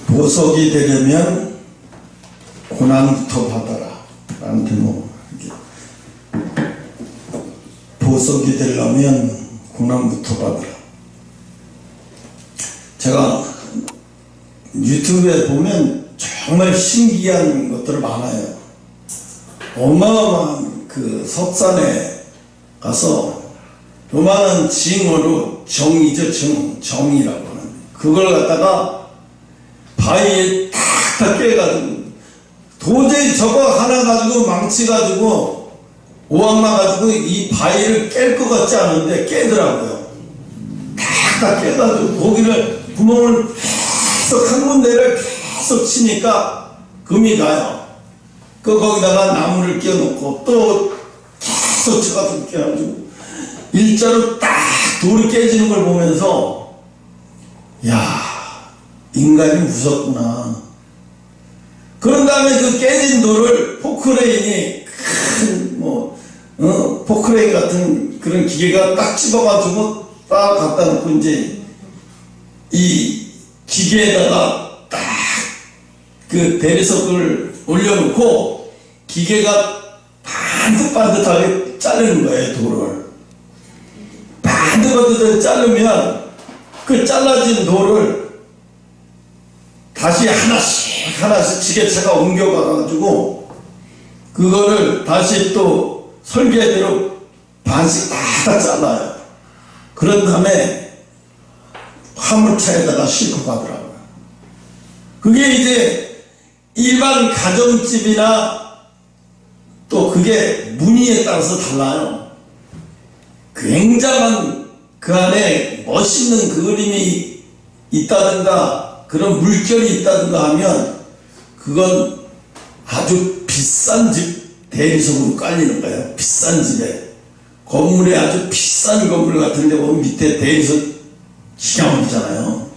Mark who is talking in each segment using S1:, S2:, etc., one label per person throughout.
S1: 보석이 되려면 고난부터 받아라 라는 제목. 보석이 되려면 고난부터 받아라. 제가 유튜브에 보면 정말 신기한 것들 많아요. 어마어마한 그 석산에 가서 요만한 징어로 정이죠, 정이라고 하는 그걸 갖다가 바위에 탁탁 깨가지고 도저히 저거 하나 가지고 망치 가지고 오한마 가지고 이 바위를 깰 것 같지 않은데 깨더라고요. 탁탁 깨가지고 거기를 구멍을 계속 한 군데를 계속 치니까 금이 가요. 거기다가 나무를 끼워놓고 또 계속 쳐가지고 끼워가지고 일자로 딱 돌이 깨지는 걸 보면서 야, 인간이 무섭구나. 그런 다음에 그 깨진 돌을 포크레인이 큰 포크레인 같은 그런 기계가 딱 집어가지고 딱 갖다 놓고 이제 이 기계에다가 딱 그 대리석을 올려놓고 기계가 반듯반듯하게 자르는 거예요. 돌을 반듯반듯하게 자르면 그 잘라진 돌을 다시 하나씩 지게차가 옮겨가가지고 그거를 다시 또 설계대로 반씩 다 잘라요. 그런 다음에 화물차에다가 싣고 가더라고요. 그게 이제 일반 가정집이나 또 그게 무늬에 따라서 달라요. 굉장한 그 안에 멋있는 그림이 있다든가 그런 물결이 있다든가 하면 그건 아주 비싼 집 대리석으로 깔리는 거예요. 비싼 집에 건물에 아주 비싼 건물 같은 데 보면 밑에 대리석 기가 막히잖아요.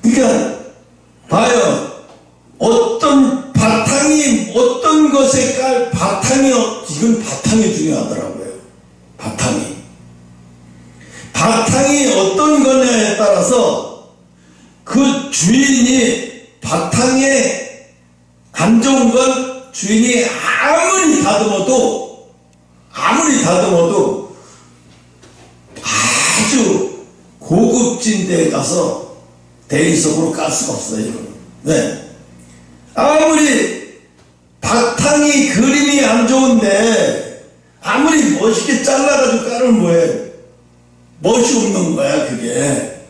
S1: 그러니까 봐요. 어떤 바탕이 어떤 것에 깔 바탕이 이건 바탕이 중요하더라고요. 바탕이 어떤 거냐에 따라서 그 주인이 바탕에 안 좋은 건 주인이 아무리 다듬어도 아주 고급진 데에 가서 대리석으로 깔 수가 없어요. 네. 아무리 바탕이 그림이 안 좋은데 아무리 멋있게 잘라가지고 깔으면 뭐예요? 멋이 없는 거야 그게.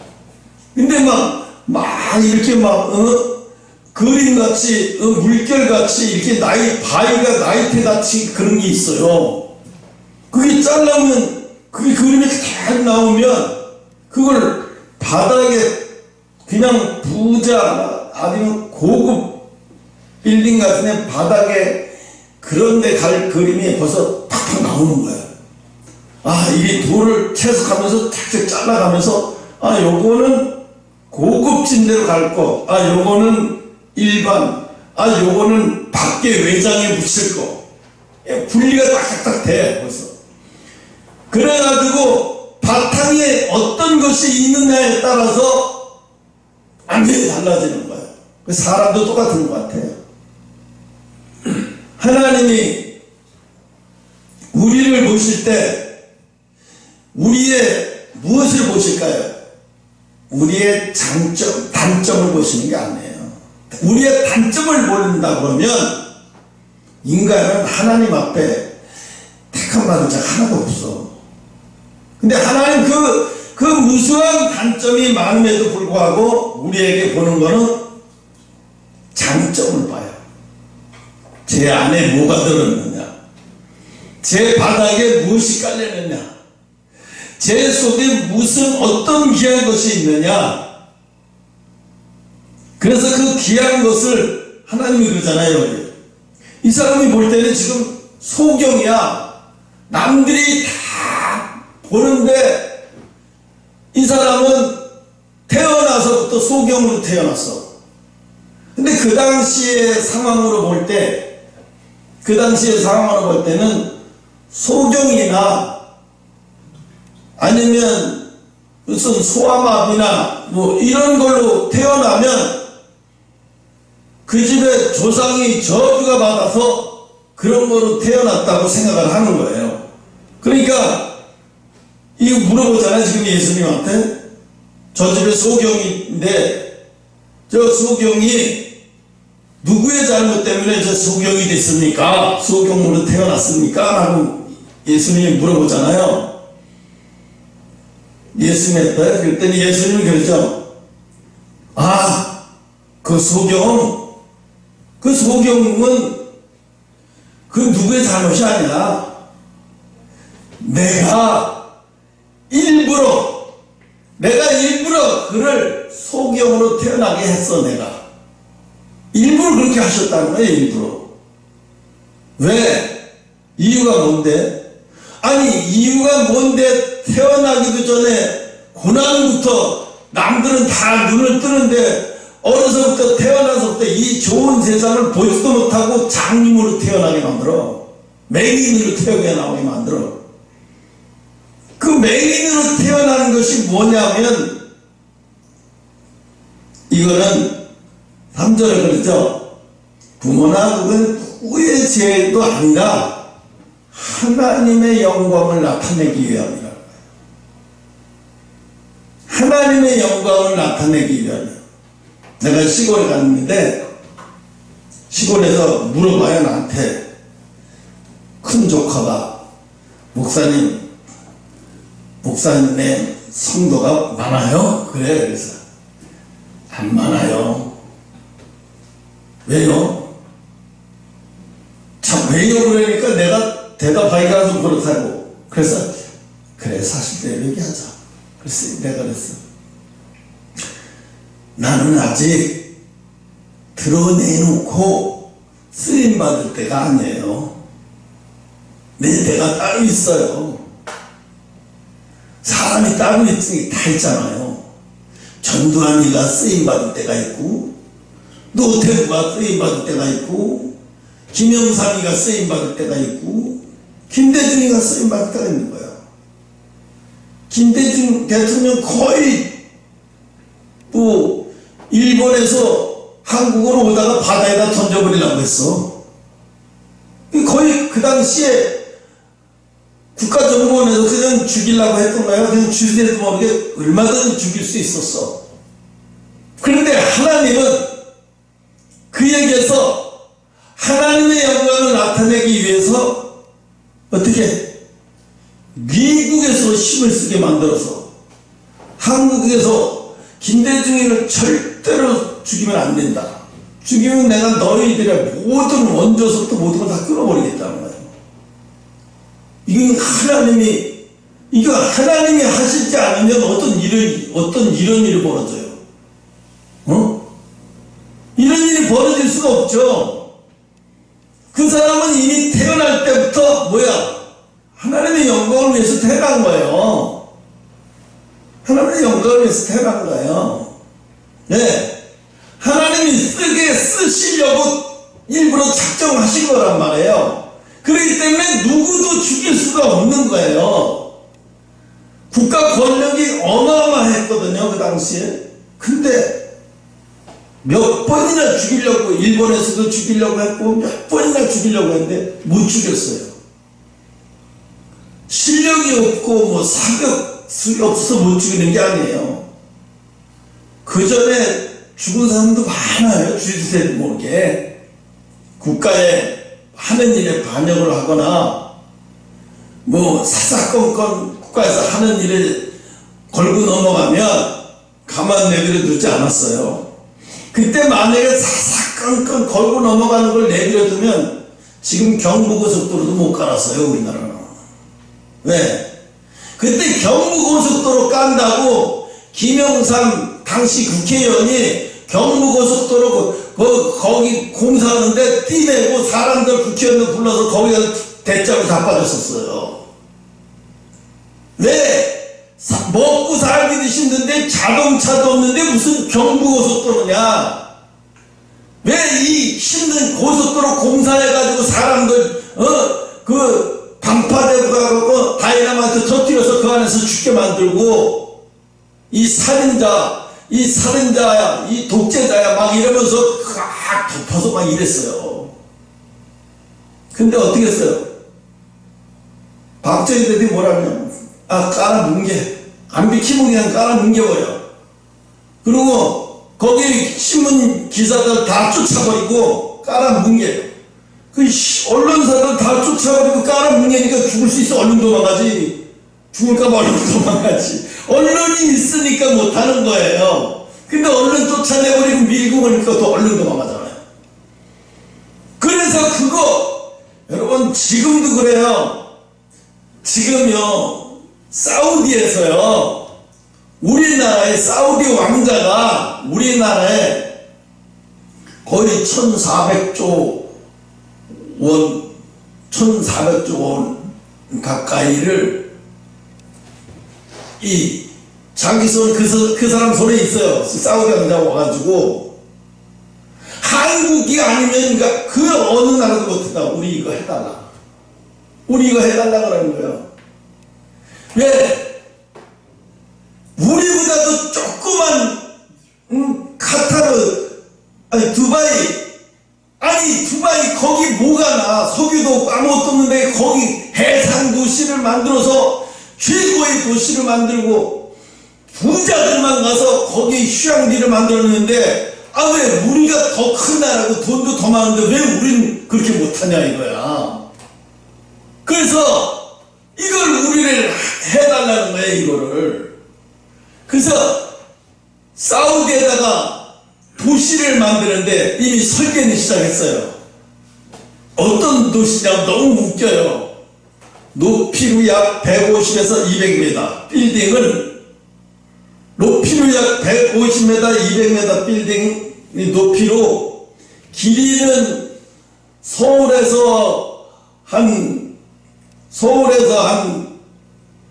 S1: 근데 막 이렇게 그림같이 물결같이 이렇게 바위가 나이테같이 그런 게 있어요. 그게 잘라면 그게 그림이 잘 나오면 그걸 바닥에 그냥 부자 아니면 고급 빌딩 같은 데 바닥에 그런 데 갈 그림이 벌써 팍팍 나오는 거야. 이게 돌을 채석하면서 탁탁 잘라가면서 요거는 고급진 데로 갈 거, 요거는 일반, 요거는 밖에 외장에 붙일 거. 분리가 딱딱딱 돼 벌써. 그래가지고 바탕에 어떤 것이 있느냐에 따라서 완전히 달라지는 거예요. 사람도 똑같은 것 같아요. 하나님이 우리를 보실 때 우리의 무엇을 보실까요? 우리의 장점, 단점을 보시는 게 아니에요. 우리의 단점을 보는다 그러면 인간은 하나님 앞에 택함 받은 자 하나도 없어. 근데 하나님 그 무수한 단점이 많음에도 불구하고 우리에게 보는 거는 장점을 봐요. 제 안에 뭐가 들었느냐, 제 바닥에 무엇이 깔렸느냐, 제 속에 어떤 귀한 것이 있느냐. 그래서 그 귀한 것을 하나님이 그러잖아요. 이 사람이 볼 때는 지금 소경이야. 남들이 다 보는데 이 사람은 태어나서부터 소경으로 태어났어. 근데 그 당시의 상황으로 볼 때는 소경이나 아니면 무슨 소아마비나 이런 걸로 태어나면 그 집에 조상이 저주가 받아서 그런 거로 태어났다고 생각을 하는 거예요. 그러니까 이거 물어보잖아요. 지금 예수님한테. 저 집에 소경인데 저 소경이 누구의 잘못 때문에 저 소경이 됐습니까? 소경으로 태어났습니까? 라고 예수님이 물어보잖아요. 예수님한테. 그랬더니 예수님이 그러죠. 아, 그 소경은 그 누구의 잘못이 아니라 내가 일부러 그를 소경으로 태어나게 했어. 내가 일부러 그렇게 하셨다는 거예요. 일부러. 왜? 이유가 뭔데? 아니 이유가 뭔데? 태어나기도 전에 고난부터 남들은 다 눈을 뜨는데 어려서부터 태어나서부터 이 좋은 세상을 보지도 못하고 장님으로 태어나게 만들어. 맹인으로 태어나게 만들어. 그 맹인으로 태어나는 것이 뭐냐면 이거는 3절에 그러죠. 부모나 그건 누구의 죄도 아니라 하나님의 영광을 나타내기 위함이라. 하나님의 영광을 나타내기 위함이야. 내가 시골에 갔는데 시골에서 물어봐요. 나한테. 큰 조카가 목사님의 성도가 많아요? 그래. 그래서 안 많아요. 왜요? 참 왜요? 그러니까 내가 대답하기가 좀 그렇다고. 그래서 그래 사실대로 얘기하자. 그래서 내가 그랬어. 나는 아직 드러내놓고 쓰임받을 때가 아니에요. 내 때가 따로 있어요. 사람이 따로 있으니 다 있잖아요. 전두환이가 쓰임받을 때가 있고 노태우가 쓰임받을 때가 있고 김영삼이가 쓰임받을 때가 있고 김대중이가 쓰임받을 때가 있는 거야. 김대중 대통령 거의 또 일본에서 한국으로 오다가 바다에다 던져버리려고 했어. 거의 그 당시에 국가정보원에서 그냥 죽이려고 했던 거야. 그냥 주제도 모르게 얼마든지 죽일 수 있었어. 그런데 하나님은 그에게서 하나님의 영광을 나타내기 위해서 어떻게 미국에서 힘을 쓰게 만들어서 한국에서 김대중이를 절대로 죽이면 안 된다. 죽이면 내가 너희들의 모든 원조서부터 모든 걸 다 끊어버리겠다는 거예요. 이거 하나님이 하시지 않으면 어떤 이런 일이 벌어져요. 이런 일이 벌어질 수가 없죠. 그 사람은 이미 태어날 때부터 하나님의 영광을 위해서 태어난 거예요. 하나님의 영광을 위해서 태어난 거예요. 네. 하나님이 쓰시려고 일부러 작정하신 거란 말이에요. 그렇기 때문에 누구도 죽일 수가 없는 거예요. 국가 권력이 어마어마했거든요. 그 당시에. 근데 몇 번이나 죽이려고 일본에서도 죽이려고 했고 몇 번이나 죽이려고 했는데 못 죽였어요. 실력이 없고 사격이 없어서 못 죽이는 게 아니에요. 그 전에 죽은 사람도 많아요. 주지세도 모르게. 국가에 하는 일에 반역을 하거나 사사건건 국가에서 하는 일에 걸고 넘어가면 가만 내버려 두지 않았어요. 그때 만약에 사사건건 걸고 넘어가는 걸 내버려 두면 지금 경부고속도로도 못 깔았어요. 우리나라는. 왜? 그때 경부고속도로 깐다고 김영삼 당시 국회의원이 경부고속도로 거기 공사하는데 띠내고 사람들 국회의원들 불러서 거기다 대짜로 자빠졌었어요. 왜? 먹고 살기도 힘든데 자동차도 없는데 무슨 경부고속도로냐? 왜 이 힘든 고속도로 공사해가지고 사람들 방파되고 가고 다이나마이트 터뜨려서 그 안에서 죽게 만들고 이 살인자야, 이 독재자야 막 이러면서 그 꽉 덮어서 막 이랬어요. 근데 어떻게 했어요? 박정희 대통령이 뭐라면, 깔아 뭉개. 안 비키면 그냥 깔아 뭉개버려. 그리고 거기 신문 기사들 다 쫓아버리고 깔아 뭉개. 그 언론사들 다 쫓아버리고 깔아 뭉개니까 죽을 수 있어. 얼른 도망가지. 죽을까봐 얼른 도망가지. 언론이 있으니까 못하는 거예요. 근데 언론 쫓아내버리고 밀고 그러니까 또 얼른 도망가잖아요. 그래서 그거 여러분 지금도 그래요. 지금요 사우디에서요 우리나라의 사우디 왕자가 우리나라에 거의 1400조 원 1400조 원 가까이를 이 자기 손 그 사람 손에 있어요. 사우디 왕자 와가지고 한국이 아니면 그 어느 나라도 못한다. 우리 이거 해달라. 우리 이거 해달라 그러는 거예요. 왜? 우리보다도 조그만 카타르 아니 두바이 거기 뭐가 나 석유도 없고 아무것도 없는데 거기 해상 도시를 만들어서 최고의 도시를 만들고 부자들만 가서 거기 휴양지를 만들었는데 왜 우리가 더 큰 나라고 돈도 더 많은데 왜 우린 그렇게 못하냐 이거야. 그래서 이걸 우리를 해달라는 거예요. 이거를. 그래서 사우디에다가 도시를 만드는데 이미 설계는 시작했어요. 어떤 도시냐면 너무 웃겨요. 높이로 약 150에서 200m 빌딩은 높이로 약 150m, 200m 빌딩 높이로 길이는 서울에서 한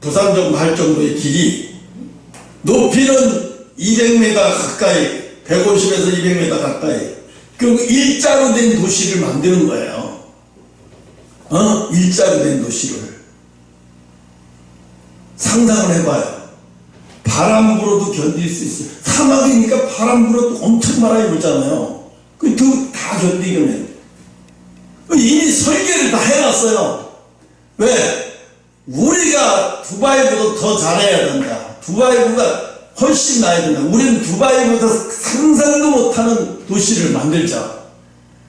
S1: 부산 정도 할 정도의 길이 높이는 200m 가까이 150에서 200m 가까이 그리고 일자로 된 도시를 만드는 거예요. 일자로 된 도시를 상상을 해봐요. 바람 불어도 견딜 수 있어요. 사막이니까 바람 불어도 엄청 바람이 불잖아요. 다 견디면 이미 설계를 다 해놨어요. 왜? 우리가 두바이보다 더 잘해야 된다. 두바이보다 훨씬 나야 된다. 우리는 두바이보다 상상도 못하는 도시를 만들자.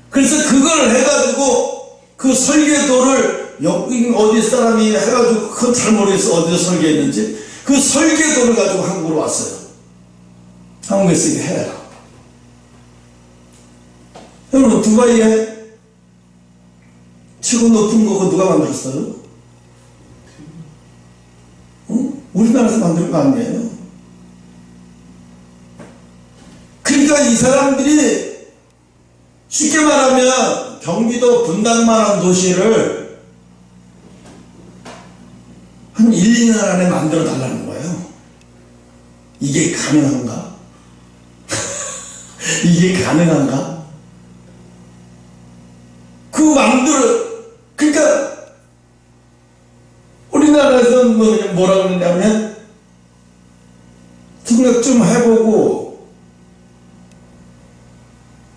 S1: 그래서 그걸 해가지고 그 설계도를 여기 어디 사람이 해가지고 그건 잘 모르겠어. 어디서 설계했는지 그 설계도를 가지고 한국으로 왔어요. 한국에서 이거 해라. 여러분 두바이에 최고 높은 거 누가 만들었어요? 우리나라에서 만든 거 아니에요. 그러니까 이 사람들이 쉽게 말하면 경기도 분당만한 도시를 한 1, 2년 안에 만들어 달라는 거예요. 이게 가능한가? 이게 가능한가? 그러니까 우리나라에서는 뭐라고 그러냐면 생각 좀 해보고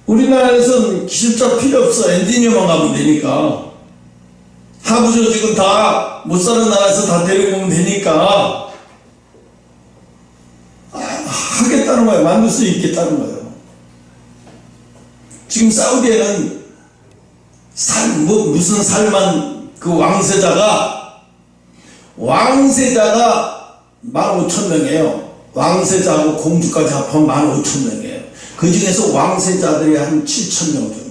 S1: 우리나라에서는 기술자 필요 없어. 엔지니어만 가면 되니까 하부 조직은 다 못 사는 나라에서 다 데리고 오면 되니까 하겠다는 거예요. 만들 수 있겠다는 거예요. 지금 사우디에는 무슨 살만 그 왕세자가 15,000명이에요. 왕세자하고 공주까지 합하면 15,000명이에요. 그 중에서 왕세자들이 한 7,000명 정도 돼요.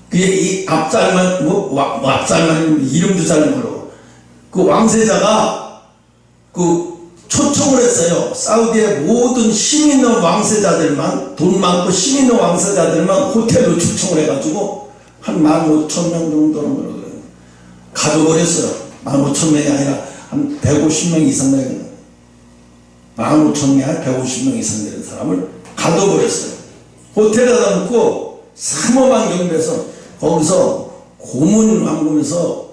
S1: 그게 이 앞살만, 앞살만 이름도 잘 모르고. 그 왕세자가 초청을 했어요. 사우디의 모든 힘 있는 왕세자들만, 돈 많고 힘 있는 왕세자들만 호텔로 초청을 해가지고 한 15,000명 정도는 가둬버렸어요. 15,000명이 아니라 한 150명 이상 되는 15,000명이 아니라 150명 이상 되는 사람을 가둬버렸어요. 호텔에다 놓고 삼엄한 경비에서 거기서 고문 왕궁에서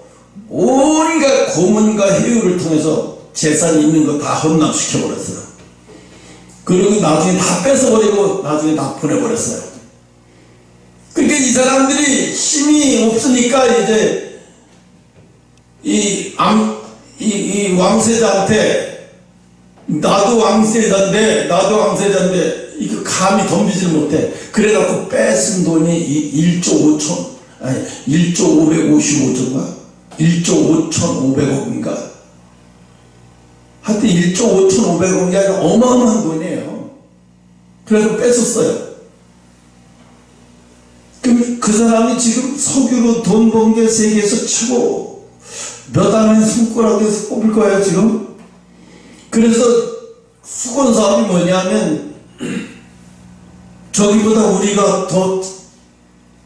S1: 온갖 고문과 해유를 통해서 재산 있는 거 다 헌납시켜버렸어요. 그리고 나중에 다 뺏어버리고 나중에 다 보내버렸어요. 그러니까 이 사람들이 힘이 없으니까 이제 이 왕세자한테 나도 왕세자인데 이거 감히 덤비질 못해. 그래갖고 뺏은 돈이 1조 555조인가? 1조 5,500억인가? 하여튼 1조 5,500억이 아니라 어마어마한 돈이에요. 그래서 뺏었어요. 그럼 그 사람이 지금 석유로 돈 번 게 세계에서 최고 몇 안에 손가락에서 꼽을 거예요 지금. 그래서 수건 사업이 뭐냐면 저기보다 우리가 더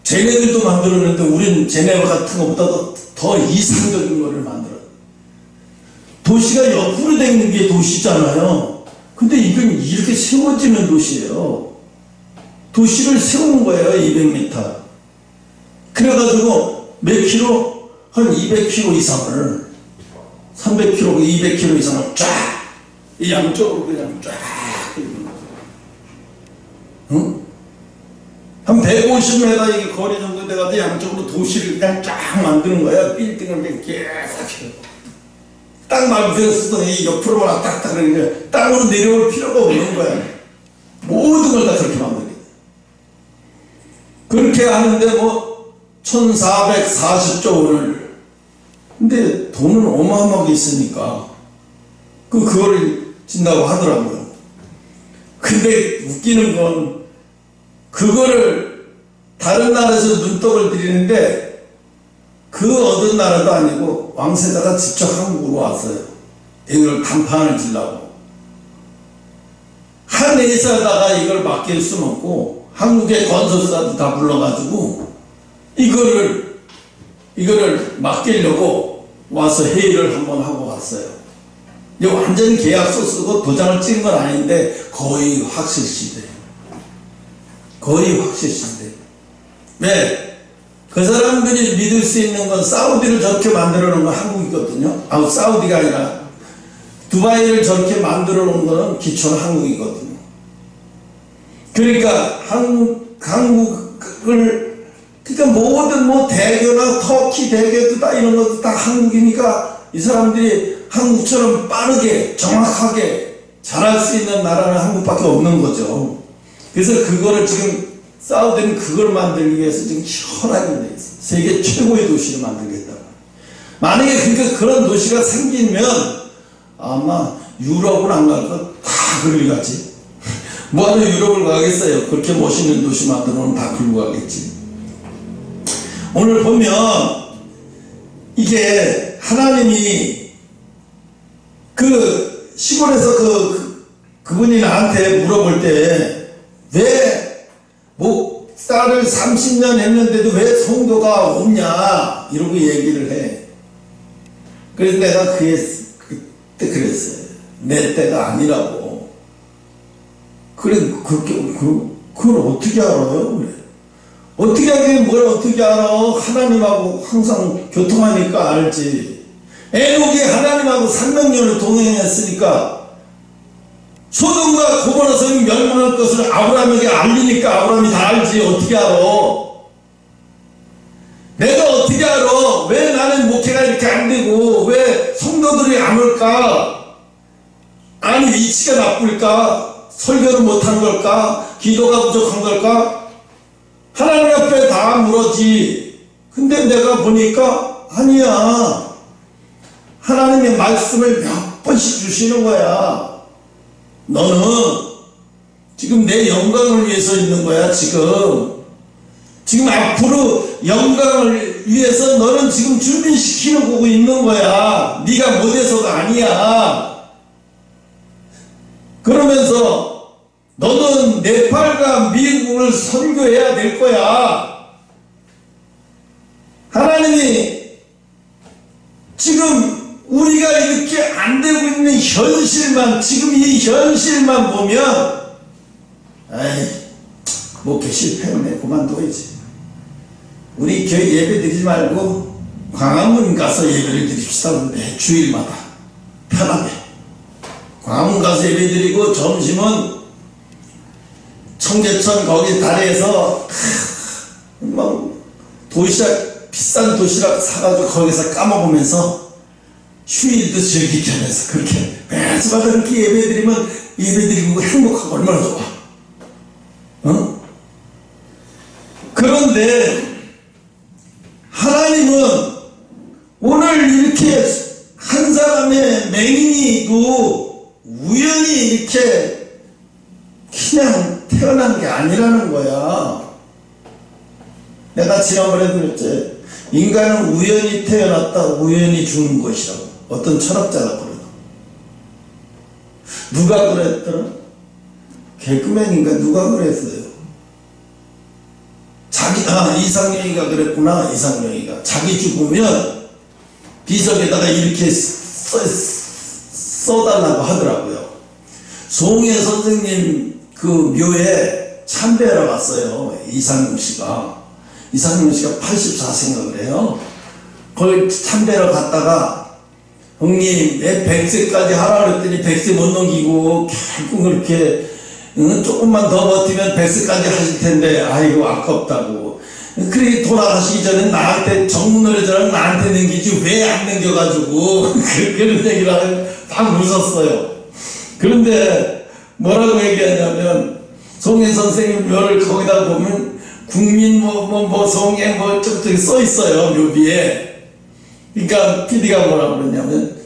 S1: 쟤네들도 만들었는데 우리는 쟤네 같은 것보다 더 이상적인 거를 만들어. 도시가 옆으로 되는 게 도시잖아요. 근데 이건 이렇게 세워지는 도시예요. 도시를 세우는 거예요. 200m. 그래가지고 몇 킬로? 한 200km 이상을 300km, 200km 이상을 쫙 이 양쪽으로 그냥 쫙 응? 한 150m 이 거리 정도 돼가지고 양쪽으로 도시를 그냥 쫙 만드는 거야. 빌딩을 그냥 계속 해요. 땅 말대로 쓰더니 옆으로 딱딱 그러니까 땅으로 내려올 필요가 없는 거야. 모든 걸 다 그렇게 만들게. 그렇게 하는데 뭐 1440조 원을. 근데 돈은 어마어마하게 있으니까 그거를 진다고 하더라고요. 근데 웃기는 건 그거를 다른 나라에서 눈독을 들이는데 그 어떤 나라도 아니고 왕세자가 직접 한국으로 왔어요. 이걸 단판을 치려고. 한 회사에다가 이걸 맡길 수는 없고 한국의 건설사도 다 불러가지고 이거를 맡기려고 와서 회의를 한번 하고 왔어요. 이게 완전히 계약서 쓰고 도장을 찍은 건 아닌데 거의 확실시돼. 거의 확실시돼. 왜? 그 사람들이 믿을 수 있는 건 사우디를 저렇게 만들어 놓은 건 한국이거든요. 사우디가 아니라 두바이를 저렇게 만들어 놓은 거는 기초는 한국이거든요. 그러니까 한국을 그러니까 모든 뭐 대교나 터키 대교도 다 이런 것도 다 한국이니까 이 사람들이 한국처럼 빠르게 정확하게 잘할 수 있는 나라는 한국밖에 없는 거죠. 그래서 그거를 지금 사우디는 그걸 만들기 위해서 지금 현안이 돼 있어. 세계 최고의 도시를 만들겠다. 만약에 그러니까 그런 도시가 생기면 아마 유럽은 안 갈 거 다 그걸 가지. 뭐하러 유럽을 가겠어요. 그렇게 멋있는 도시 만들면 다 글로 가겠지. 오늘 보면 이게 하나님이 그 시골에서 그분이 나한테 물어볼 때 왜 목사를 30년 했는데도 왜 성도가 없냐 이러고 얘기를 해. 그래서 내가 그때 그랬어요. 내 때가 아니라고. 그래 그걸 어떻게 알아요? 그래. 어떻게 하긴 뭘 어떻게 알아? 하나님하고 항상 교통하니까 알지. 에녹이 하나님하고 300년을 동행했으니까 소돔과 고모라 성이 멸망할 것을 아브라함에게 알리니까 아브라함이 다 알지. 어떻게 알아? 내가 어떻게 알아? 왜 나는 목회가 이렇게 안 되고 왜 성도들이 안 올까? 아니 위치가 나쁠까? 설교를 못한 걸까? 기도가 부족한 걸까? 하나님 앞에 다 물었지. 근데 내가 보니까 아니야. 하나님의 말씀을 몇 번씩 주시는 거야. 너는 지금 내 영광을 위해서 있는 거야. 지금 앞으로 영광을 위해서 너는 지금 준비시키는 거고 있는 거야. 네가 못해서가 아니야. 그러면서 너는 네팔과 미국을 선교해야 될 거야. 하나님이 지금 우리가 이렇게 안 되고 있는 현실만, 지금 이 현실만 보면 아이 목회 실패했네. 그만둬야지. 우리 교회 예배 드리지 말고 광화문 가서 예배를 드립시다. 주일마다 편하게 광화문 가서 예배 드리고 점심은 청계천 거기 다리에서 막 도시락, 비싼 도시락 사가지고 거기서 까먹으면서 휴일도 즐기게 하면서 그렇게 매주마다 그렇게 예배드리면 예배드리고 행복하고 얼마나 좋아. 어? 그런데 하나님은 오늘 이렇게 한 사람의 맹인이고 우연히 이렇게 그냥 태어난 게 아니라는 거야. 내가 지난번에 그랬지. 인간은 우연히 태어났다 우연히 죽는 것이라고. 어떤 철학자가 그러다. 누가 그랬더라? 개그맨인가 누가 그랬어요. 이상영이가 그랬구나. 이상영이가 자기 죽으면 비석에다가 이렇게 써달라고 하더라고요. 송혜 선생님 그 묘에 참배하러 갔어요. 이상용 씨가 84세인가 그래요. 거기 참배하러 갔다가 형님 내 100세까지 하라 그랬더니 100세 못 넘기고 결국 그렇게 조금만 더 버티면 100세까지 하실 텐데 아이고 아깝다고. 그래 돌아가시기 전에 나한테 정문노래자랑 나한테 넘기지 왜 안 넘겨가지고 그런 얘기를 하면 막 웃었어요. 그런데 뭐라고 얘기하냐면 송혜 선생님 묘를 거기다 보면 국민 송혜 저기 써 있어요. 묘비에. 그러니까 PD가 뭐라고 그러냐면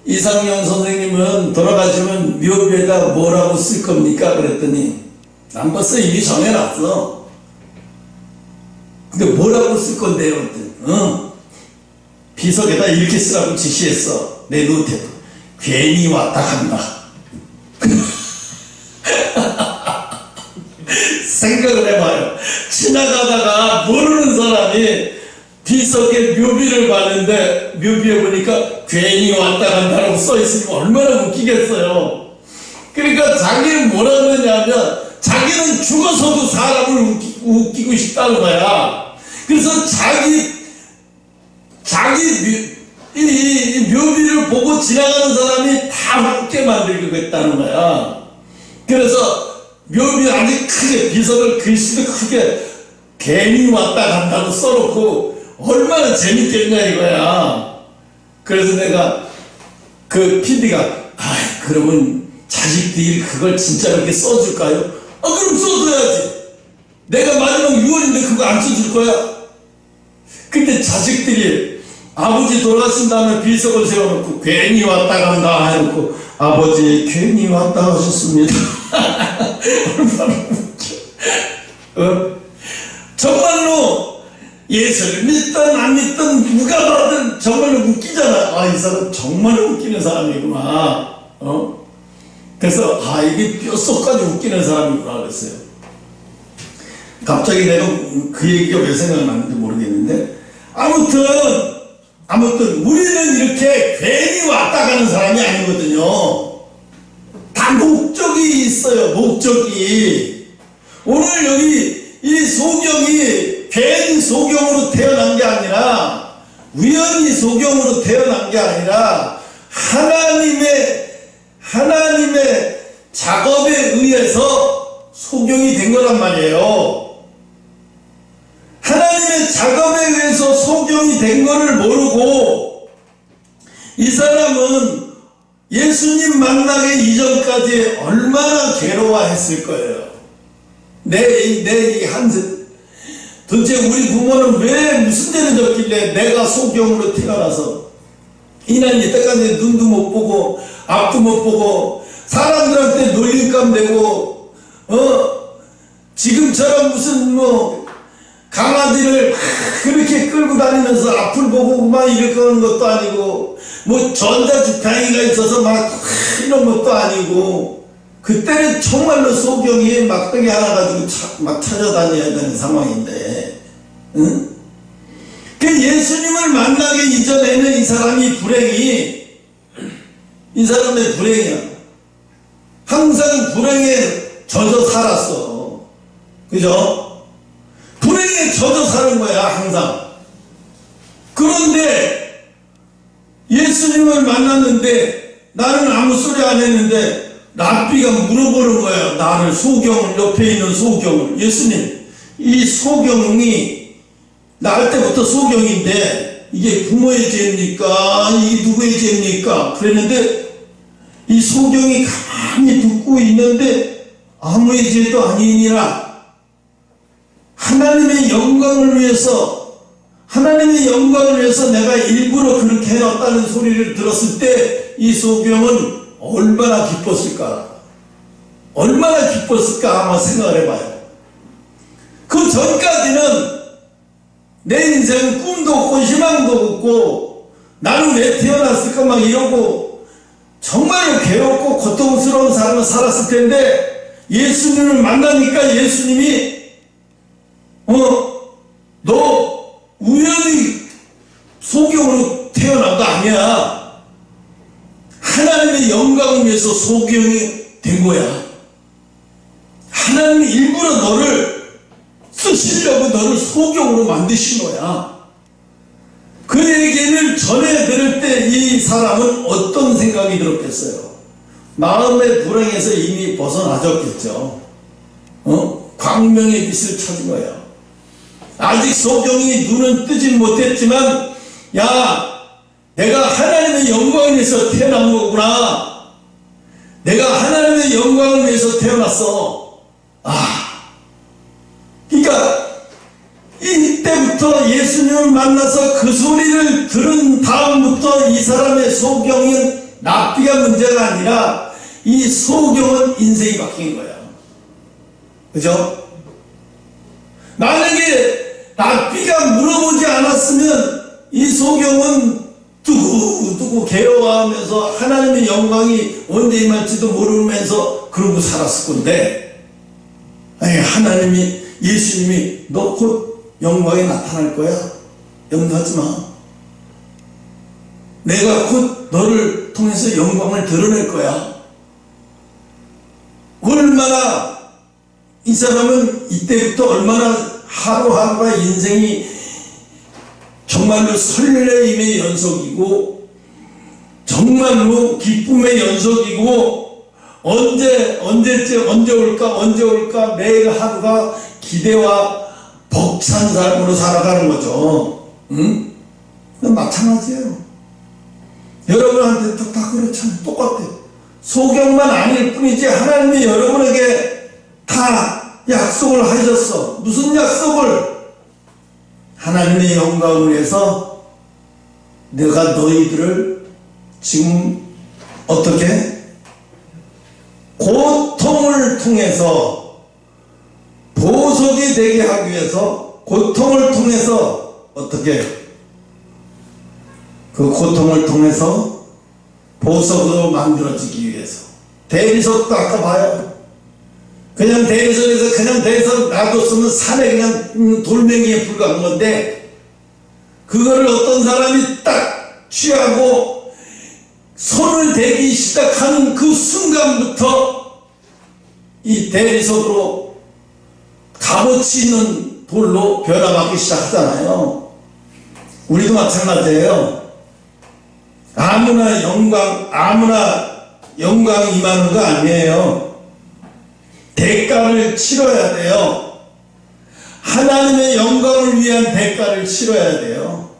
S1: 이상영 선생님은 돌아가시면 묘비에다 뭐라고 쓸 겁니까? 그랬더니 난 벌써 이미 정해놨어. 근데 뭐라고 쓸 건데요? 비석에다 이렇게 쓰라고 지시했어. 내 노트에. 괜히 왔다 간다. 생각을 해봐요. 지나가다가 모르는 사람이 비석에 묘비를 봤는데 묘비에 보니까 괜히 왔다 간다라고 써있으면 얼마나 웃기겠어요. 그러니까 자기는 뭐라 그러냐면 자기는 죽어서도 사람을 웃기고 싶다는 거야. 그래서 이 묘비를 보고 지나가는 사람이 다 웃게 만들겠다는 거야. 그래서 묘비 아주 크게 비석을 글씨도 크게 괜히 왔다 간다고 써놓고 얼마나 재밌겠냐 이거야. 그래서 내가 그 PD가 그러면 자식들이 그걸 진짜 이렇게 써줄까요? 그럼 써줘야지. 내가 마지막 6월인데 그거 안 써줄 거야? 근데 자식들이 아버지 돌아가신 다음에 비석을 세워놓고 괜히 왔다 간다 해놓고 아버지 괜히 왔다 하셨습니다. 얼마나 웃겨. 정말로 예수를 믿든 안 믿든 누가 봐든 정말로 웃기잖아. 이 사람 정말 웃기는 사람이구나. 그래서 이게 뼛속까지 웃기는 사람이구나 그랬어요. 갑자기 내가 그 얘기가 왜 생각났는지 모르겠는데 아무튼 우리는 이렇게 괜히 왔다 가는 사람이 아니거든요. 다 목적이 있어요. 목적이. 오늘 여기 이 소경이 괜히 소경으로 태어난 게 아니라 우연히 소경으로 태어난 게 아니라 하나님의 작업에 의해서 소경이 된 거란 말이에요. 하나님의 작업에 의해서 소경이 된 거를 모르고 이 사람은 예수님 만나기 이전까지 얼마나 괴로워했을 거예요. 도대체 우리 부모는 왜 무슨 죄를 졌길래 내가 소경으로 태어나서 이난 이때까지 눈도 못 보고 앞도 못 보고 사람들한테 놀림감 되고 지금처럼 무슨 강아지를 그렇게 끌고 다니면서 앞을 보고 막 이렇게 하는 것도 아니고 전자지팡이가 있어서 막 이런 것도 아니고 그때는 정말로 소경이 막대기 하나 가지고 막 찾아다녀야 되는 상황인데 그 예수님을 만나기 이전에는 이 사람의 불행이야. 항상 불행에 젖어 살았어. 그죠? 불행에 젖어 사는 거야 항상. 그런데 예수님을 만났는데 나는 아무 소리 안 했는데 랍비가 물어보는 거야. 나를 소경을, 옆에 있는 소경을. 예수님, 이 소경이 날 때부터 소경인데 이게 부모의 죄입니까? 이게 누구의 죄입니까? 그랬는데 이 소경이 가만히 듣고 있는데 아무의 죄도 아니니라. 하나님의 영광을 위해서 내가 일부러 그렇게 해놨다는 소리를 들었을 때 이 소경은 얼마나 기뻤을까? 한번 생각을 해봐요. 그 전까지는 내 인생은 꿈도 없고 희망도 없고 나는 왜 태어났을까 막 이러고 정말로 괴롭고 고통스러운 삶을 살았을 텐데 예수님을 만나니까 예수님이 너 우연히 소경으로 태어난 거 아니야. 하나님의 영광을 위해서 소경이 된 거야. 하나님이 일부러 너를 쓰시려고 너를 소경으로 만드신 거야. 그 얘기를 전해 들을 때 이 사람은 어떤 생각이 들었겠어요? 마음의 불행에서 이미 벗어나졌겠죠. 광명의 빛을 찾은 거야. 아직 소경이 눈은 뜨진 못했지만 야, 내가 하나님의 영광을 위해서 태어난 거구나. 내가 하나님의 영광을 위해서 태어났어. 그러니까 이때부터 예수님을 만나서 그 소리를 들은 다음부터 이 사람의 소경은 랍비가 문제가 아니라 이 소경은 인생이 바뀐 거야. 그죠? 만약에 랍비가 물어보지 않았으면 이 소경은 두고 괴로워하면서 하나님의 영광이 언제 임할지도 모르면서 그러고 살았을 건데, 하나님이, 예수님이 너 곧 영광이 나타날 거야. 염려하지 마. 내가 곧 너를 통해서 영광을 드러낼 거야. 얼마나 이 사람은 이때부터 얼마나 하루하루가 인생이 정말로 설레임의 연속이고 정말로 기쁨의 연속이고 언제 올까 매일 하루가 기대와 벅찬 삶으로 살아가는 거죠. 마찬가지예요. 여러분한테도 다 그렇잖아요. 똑같아요. 소경만 아닐 뿐이지 하나님이 여러분에게 다 약속을 하셨어. 무슨 약속을? 하나님의 영광을 위해서 내가 너희들을 지금 어떻게? 고통을 통해서 보석이 되게 하기 위해서 고통을 통해서 어떻게? 그 고통을 통해서 보석으로 만들어지기 위해서. 대리석도 아까 봐요. 그냥 대리석에서 그냥 대리석 놔뒀으면 산에 그냥 돌멩이에 불과한 건데 그거를 어떤 사람이 딱 취하고 손을 대기 시작하는 그 순간부터 이 대리석으로 값어치 있는 돌로 변화받기 시작하잖아요. 우리도 마찬가지예요. 아무나 영광이 임하는 거 아니에요. 대가를 치러야 돼요. 하나님의 영광을 위한 대가를 치러야 돼요.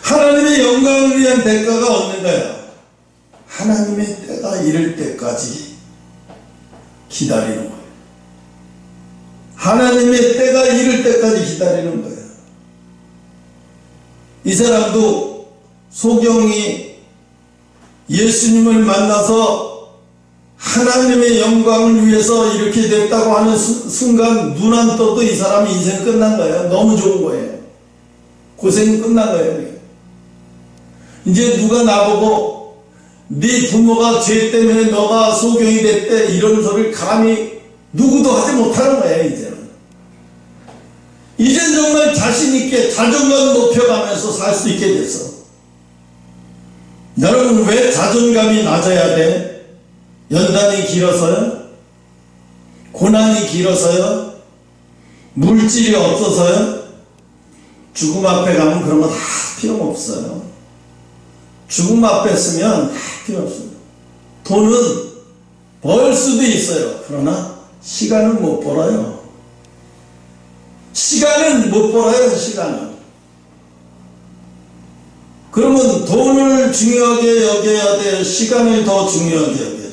S1: 하나님의 영광을 위한 대가가 없는가요? 하나님의 때가 이를 때까지 기다리는 거예요. 하나님의 때가 이를 때까지 기다리는 거예요. 이 사람도 소경이 예수님을 만나서 하나님의 영광을 위해서 이렇게 됐다고 하는 순간 눈 안 떠도 이 사람이 인생 끝난 거예요. 너무 좋은 거예요. 고생이 끝난 거예요. 이제 누가 나보고 네 부모가 죄 때문에 너가 소경이 됐대 이런 소리를 감히 누구도 하지 못하는 거예요. 이젠 정말 자신있게 자존감 높여가면서 살 수 있게 됐어. 여러분 왜 자존감이 낮아야 돼? 연단이 길어서요? 고난이 길어서요? 물질이 없어서요? 죽음 앞에 가면 그런 거 다 필요 없어요. 죽음 앞에 쓰면 다 필요 없어요. 돈은 벌 수도 있어요. 그러나 시간은 못 벌어요. 시간은 못 벌어요. 시간은. 그러면 돈을 중요하게 여겨야 돼요? 시간을 더 중요하게 여겨야 돼요?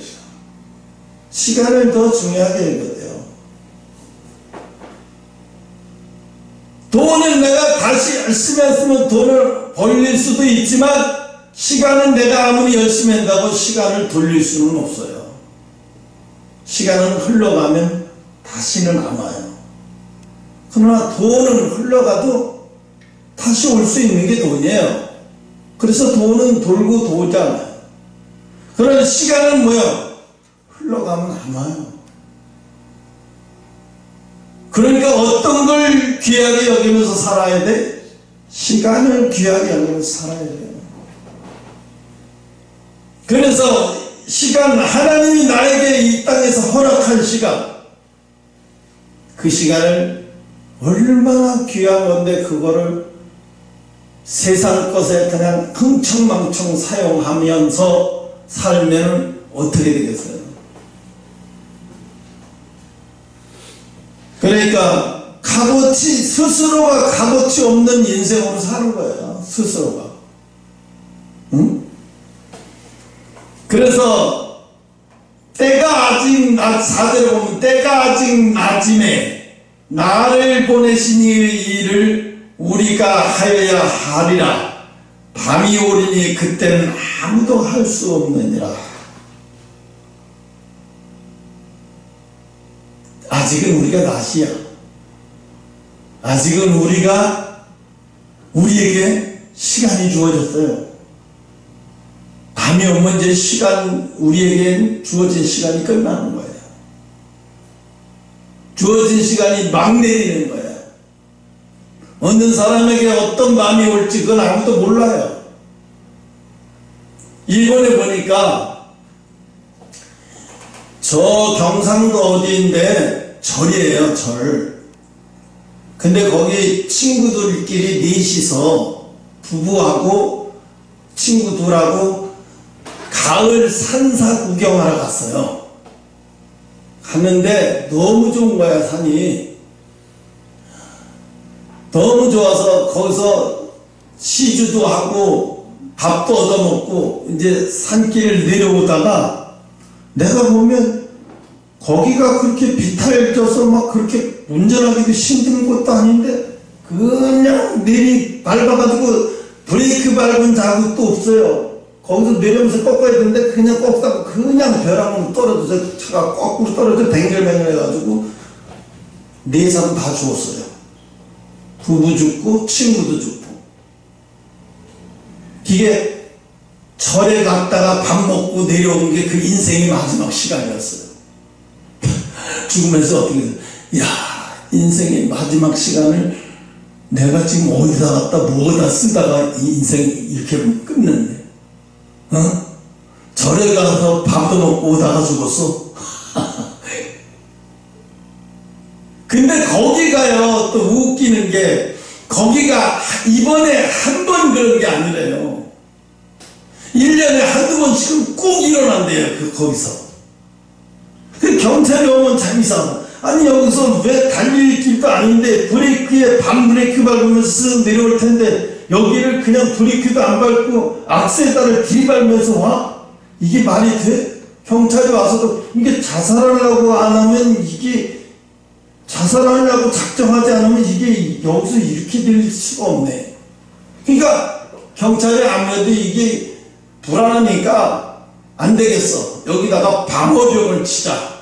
S1: 시간을 더 중요하게 여겨야 돼요. 돈을 내가 다시 열심히 했으면 돈을 벌릴 수도 있지만 시간은 내가 아무리 열심히 한다고 시간을 돌릴 수는 없어요. 시간은 흘러가면 다시는 안 와요. 그러나 돈은 흘러가도 다시 올 수 있는 게 돈이에요. 그래서 돈은 돌고 도잖아요. 그런 시간은 뭐예요? 흘러가면 안 와요. 그러니까 어떤 걸 귀하게 여기면서 살아야 돼? 시간을 귀하게 여기면서 살아야 돼요. 그래서 시간, 하나님이 나에게 이 땅에서 허락한 시간, 그 시간을 얼마나 귀한 건데 그거를 세상 것에 그냥 흥청망청 사용하면서 살면 어떻게 되겠어요? 그러니까 값어치, 스스로가 값어치 없는 인생으로 사는 거예요. 스스로가. 응? 그래서 때가 아직 4절에 보면 때가 아직 낮임에 나를 보내신 일을 우리가 하여야 하리라. 밤이 오리니 그때는 아무도 할 수 없느니라. 아직은 우리가 낮이야. 아직은 우리에게 시간이 주어졌어요. 밤이 오면 이제 우리에게 주어진 시간이 끝나는 거예요. 주어진 시간이 막 내리는 거예요. 어느 사람에게 어떤 밤이 올지 그건 아무도 몰라요. 일본에 보니까 저 경상도 어디인데 절이에요, 절. 근데 거기 친구들끼리 넷이서 부부하고 친구들하고 가을 산사 구경하러 갔어요. 갔는데 너무 좋은 거야, 산이. 너무 좋아서 거기서 시주도 하고 밥도 얻어먹고 이제 산길을 내려오다가 내가 보면 거기가 그렇게 비탈져서 막 그렇게 운전하기도 힘든 것도 아닌데 그냥 내리 밟아가지고 브레이크 밟은 자국도 없어요. 거기서 내려오면서 꺾어야 되는데 그냥 꺾다가 그냥 벼랑으로 떨어져서 차가 거꾸로 떨어져 뱅글뱅글 해가지고 네 사람 다 죽었어요. 부부 죽고 친구도 죽고. 이게 절에 갔다가 밥 먹고 내려오는 게 그 인생의 마지막 시간이었어요. 죽으면서 어떻게 해서 야, 인생의 마지막 시간을 내가 지금 어디다 갖다 뭐다 쓰다가 이 인생 이렇게 끝냈네. 어? 절에 가서 밥도 먹고 오다가 죽었어. 근데 거기가요, 또 웃기는 게, 거기가 이번에 한 번 그런 게 아니래요. 1년에 한두 번씩은 꼭 일어난대요, 거기서. 그 경찰이 오면 참 이상하다. 아니, 여기서 왜 달릴 길도 아닌데, 반 브레이크 밟으면서 내려올 텐데, 여기를 그냥 브레이크도 안 밟고, 악셀다를 들이밟으면서 와? 이게 말이 돼? 경찰이 와서도, 이게 자살하려고 안 하면 자살하려고 작정하지 않으면 이게 여기서 이렇게 될 수가 없네. 그러니까 경찰이 아무래도 이게 불안하니까 안 되겠어. 여기다가 방어벽을 치자.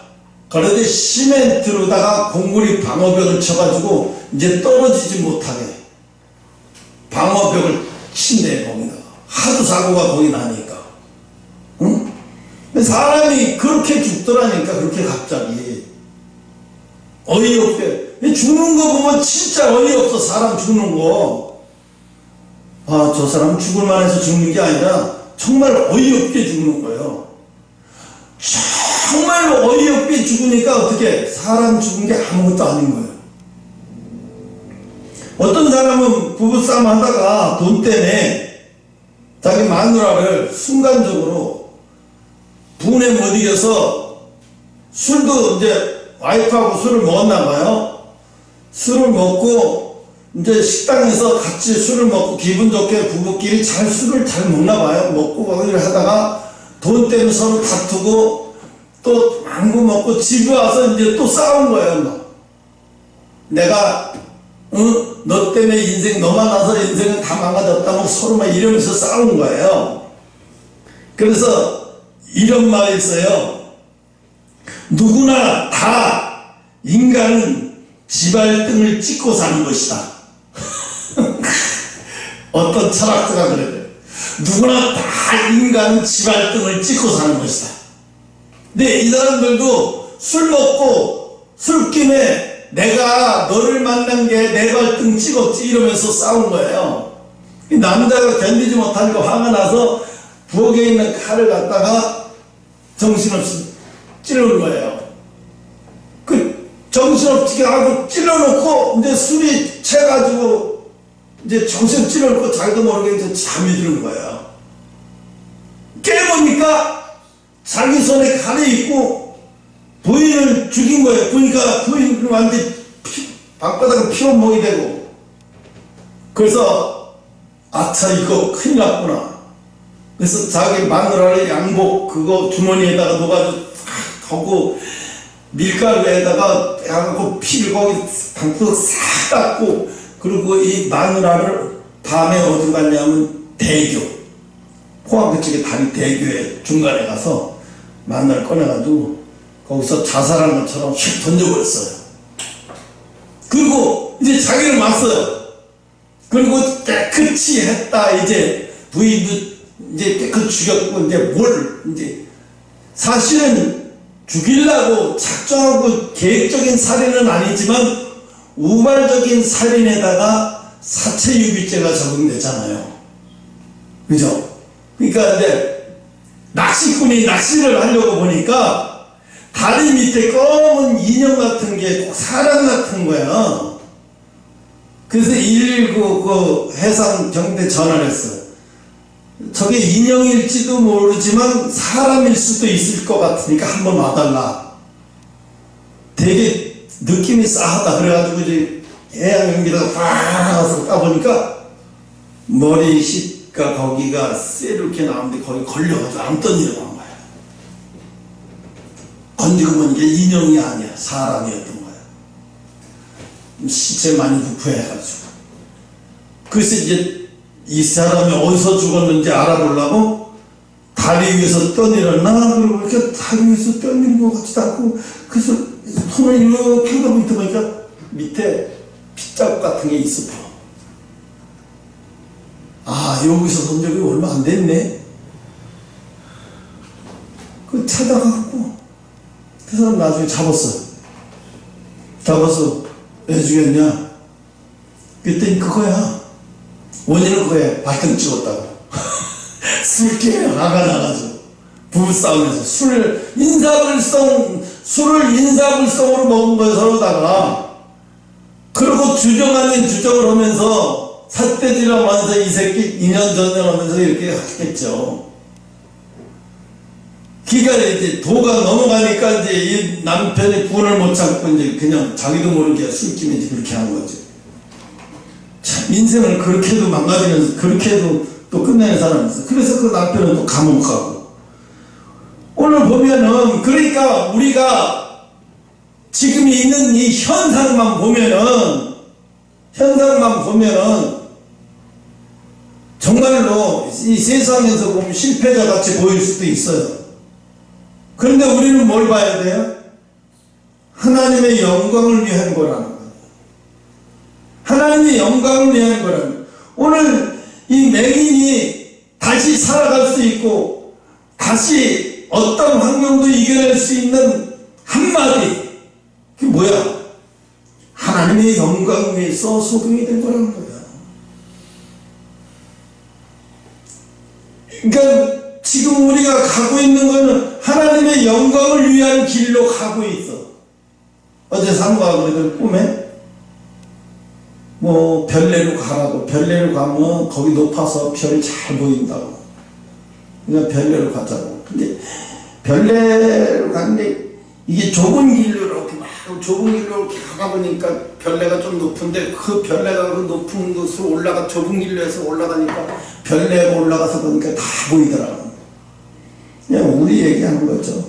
S1: 그런데 시멘트로다가 공구리 방어벽을 쳐가지고 이제 떨어지지 못하게 방어벽을 친대, 거기다가. 하도 사고가 거기 나니까. 응? 사람이 그렇게 죽더라니까, 그렇게 갑자기. 어이없게. 죽는 거 보면 진짜 어이없어, 사람 죽는 거. 아, 저 사람 죽을 만해서 죽는 게 아니라 정말 어이없게 죽는 거예요. 정말 어이없게 죽으니까 어떻게 사람 죽은 게 아무것도 아닌 거예요. 어떤 사람은 부부싸움 하다가 돈 때문에 자기 마누라를 순간적으로 분에 못 이겨서 술도 이제 와이프하고 술을 먹었나 봐요. 술을 먹고 이제 식당에서 같이 술을 먹고 기분 좋게 부부끼리 술을 잘 먹나 봐요. 먹고 이렇게 하다가 돈 때문에 서로 다투고 또 망고 먹고 집에 와서 이제 또 싸운 거예요. 뭐. 내가 너 때문에 너 만나서 인생은 다 망가졌다고 서로 막 이러면서 싸운 거예요. 그래서 이런 말이 있어요. 누구나 다 인간은 지발등을 찍고 사는 것이다. 어떤 철학자가 그래요. 누구나 다 인간은 지발등을 찍고 사는 것이다. 근데 이 사람들도 술 먹고 술김에 내가 너를 만난 게 내 발등 찍었지 이러면서 싸운 거예요. 남자가 견디지 못하니까 화가 나서 부엌에 있는 칼을 갖다가 정신없이 찔러는 거예요. 그 정신없게 하고 찔러놓고 이제 술이 채가지고 이제 정신 찔러놓고 자기도 모르게 이제 잠이 드는 거예요. 깨보니까 자기 손에 칼이 있고 부인을 죽인 거예요. 그러니까 부인은 완전히 방바닥에 피원몽이 되고, 그래서 아차 이거 큰일 났구나. 그래서 자기 마누라의 양복 그거 주머니에다가 놓아가지고 하고 밀가루에다가 해갖고 피를 거기 방떡 싹 닦고, 그리고 이 마누라를 밤에 어디 갔냐면 대교, 포항 그쪽에 다리 대교에 중간에 가서 마누라를 꺼내가지고 거기서 자살한 것처럼 휙 던져버렸어요. 그리고 이제 자기를 맞서요. 그리고 깨끗이 했다. 이제 부인도 이제 깨끗이 죽였고, 이제 사실은 죽이려고 작정하고 계획적인 살인은 아니지만 우발적인 살인에다가 사체유기죄가 적용되잖아요. 그죠? 그러니까 이제 낚시꾼이 낚시를 하려고 보니까 다리 밑에 검은 인형 같은 게 꼭 사람 같은 거야. 그래서 119 그 해상 경대 전화를 했어요. 저게 인형일지도 모르지만 사람일 수도 있을 것 같으니까 한번 와달라. 되게 느낌이 싸하다. 그래가지고 이제 해양경비다가 팍 가서 까보니까 머리가 거기가 쇠렇게 나오는데 거기 걸려가지고 암덩이로 나온 거야. 건지고 보니까 인형이 아니야. 사람이었던 거야. 시체 많이 부패해가지고. 그래서 이제 이 사람이 어디서 죽었는지 알아보려고 다리 위에서 떠내렸나? 그리고 이렇게 다리 위에서 떠내린 것 같지도 않고, 그래서 손을 이렇게 하다 보니까 밑에 핏자국 같은 게 있어. 아, 여기서 본 적이 얼마 안 됐네? 그 찾아가고, 그 사람 나중에 잡았어. 잡아서 왜 죽였냐? 그랬더니 그거야. 원인은 그거야. 발등 찍었다고. 술김에 화가 나가지고 부부싸움에서 술을 인사불성으로 먹은 거예요, 서로다가. 그리고 주정 아닌 주정을 하면서 삿대질 하면서 이 새끼 2년 전에 하면서 이렇게 하겠죠. 기가 이제 도가 넘어가니까 이제 이 남편이 분을 못 참고 이제 그냥 자기도 모르게 술김에 이제 그렇게 한 거지. 참, 인생을 그렇게도 망가지면서 그렇게도 또 끝내는 사람이 있어. 그래서 그 남편은 또 감옥 가고. 오늘 보면은, 그러니까 우리가 지금 있는 이 현상만 보면은 정말로 이 세상에서 보면 실패자 같이 보일 수도 있어요. 그런데 우리는 뭘 봐야 돼요? 하나님의 영광을 위한 거라는 거예요. 하나님의 영광을 위한 거라는 거예요. 오늘 이 맹인이 다시 살아갈 수 있고 다시 어떤 환경도 이겨낼 수 있는 한마디, 그게 뭐야? 하나님의 영광을 위해서 소금이 된 거라는 거야. 그러니까 지금 우리가 가고 있는 거는 하나님의 영광을 위한 길로 가고 있어. 어제 사무가 그래도 꿈에 뭐 별내로 가라고. 별내로 가면 거기 높아서 별이 잘 보인다고. 그냥 별내로 가자고. 근데 별내로 갔는데 이게 좁은 길로 이렇게 막 좁은 길로 이렇게 가다 보니까 별내가 좀 높은데 그 별내가 그 높은 곳으로 좁은 길로 해서 올라가니까 별내가 올라가서 보니까 다 보이더라고. 그냥 우리 얘기하는 거죠.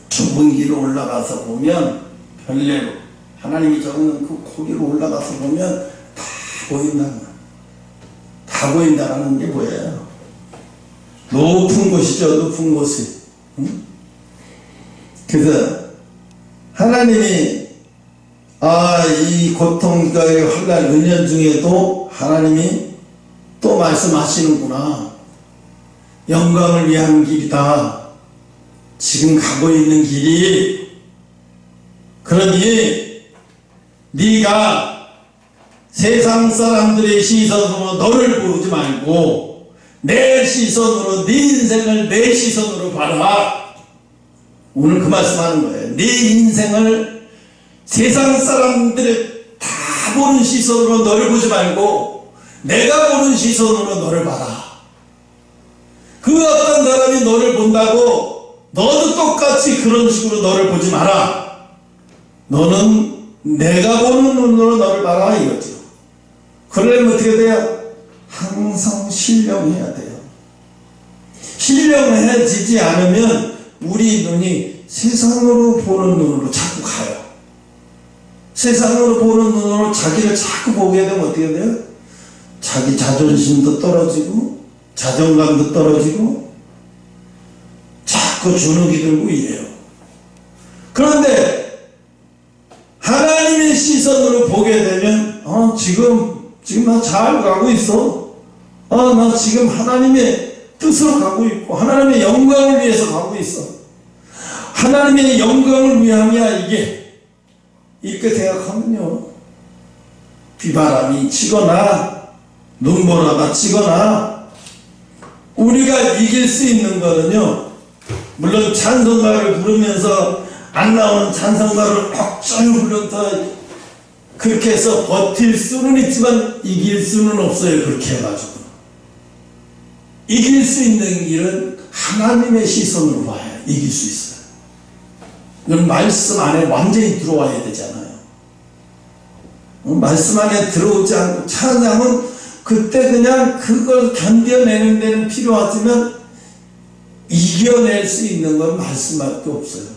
S1: 좁은 길로 올라가서 보면 별내로 하나님이 적는 그 고기로 올라가서 보면 다 보인다는 거야. 다 보인다는 게 뭐예요? 높은 곳이죠. 높은 곳이. 응? 그래서 하나님이 이 고통과 환난 은연 중에도 하나님이 또 말씀하시는구나. 영광을 위한 길이다. 지금 가고 있는 길이. 그러니 네가 세상 사람들의 시선으로 너를 보지 말고 내 시선으로 네 인생을 내 시선으로 봐라. 오늘 그 말씀하는 거예요. 네 인생을 세상 사람들의 다 보는 시선으로 너를 보지 말고 내가 보는 시선으로 너를 봐라. 그 어떤 사람이 너를 본다고 너도 똑같이 그런 식으로 너를 보지 마라. 너는 내가 보는 눈으로 너를 봐라 이거죠. 그러려면 어떻게 돼요? 항상 신령해야 돼요. 신령해지지 않으면 우리 눈이 세상으로 보는 눈으로 자꾸 가요. 세상으로 보는 눈으로 자기를 자꾸 보게 되면 어떻게 돼요? 자기 자존심도 떨어지고 자존감도 떨어지고 자꾸 주눅이 들고 이래요. 그런데 하나님의 시선으로 보게 되면 지금 나 잘 가고 있어. 나 지금 하나님의 뜻으로 가고 있고 하나님의 영광을 위해서 가고 있어. 하나님의 영광을 위함이야 이게. 이렇게 생각하면요, 비바람이 치거나 눈보라가 치거나 우리가 이길 수 있는 거는요, 물론 찬송가를 부르면서 안 나오는 찬송가를 억지로 불러서 그렇게 해서 버틸 수는 있지만 이길 수는 없어요. 그렇게 해가지고 이길 수 있는 길은 하나님의 시선으로 봐야 이길 수 있어요. 이건 말씀 안에 완전히 들어와야 되잖아요. 말씀 안에 들어오지 않고 찬양은 그때 그냥 그걸 견뎌내는 데는 필요하지만 이겨낼 수 있는 건 말씀밖에 없어요.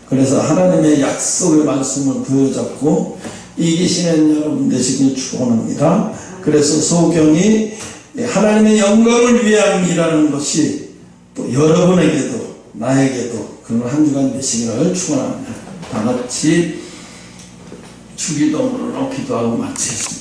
S1: 그래서 하나님의 약속의 말씀을 부여잡고 이기시는 여러분 되시길 축원합니다. 그래서 소경이 하나님의 영광을 위함이라는 것이 또 여러분에게도 나에게도 그런 한 주간 되시기를 축원합니다. 다 같이 주기도문으로 기도하고 마치겠습니다.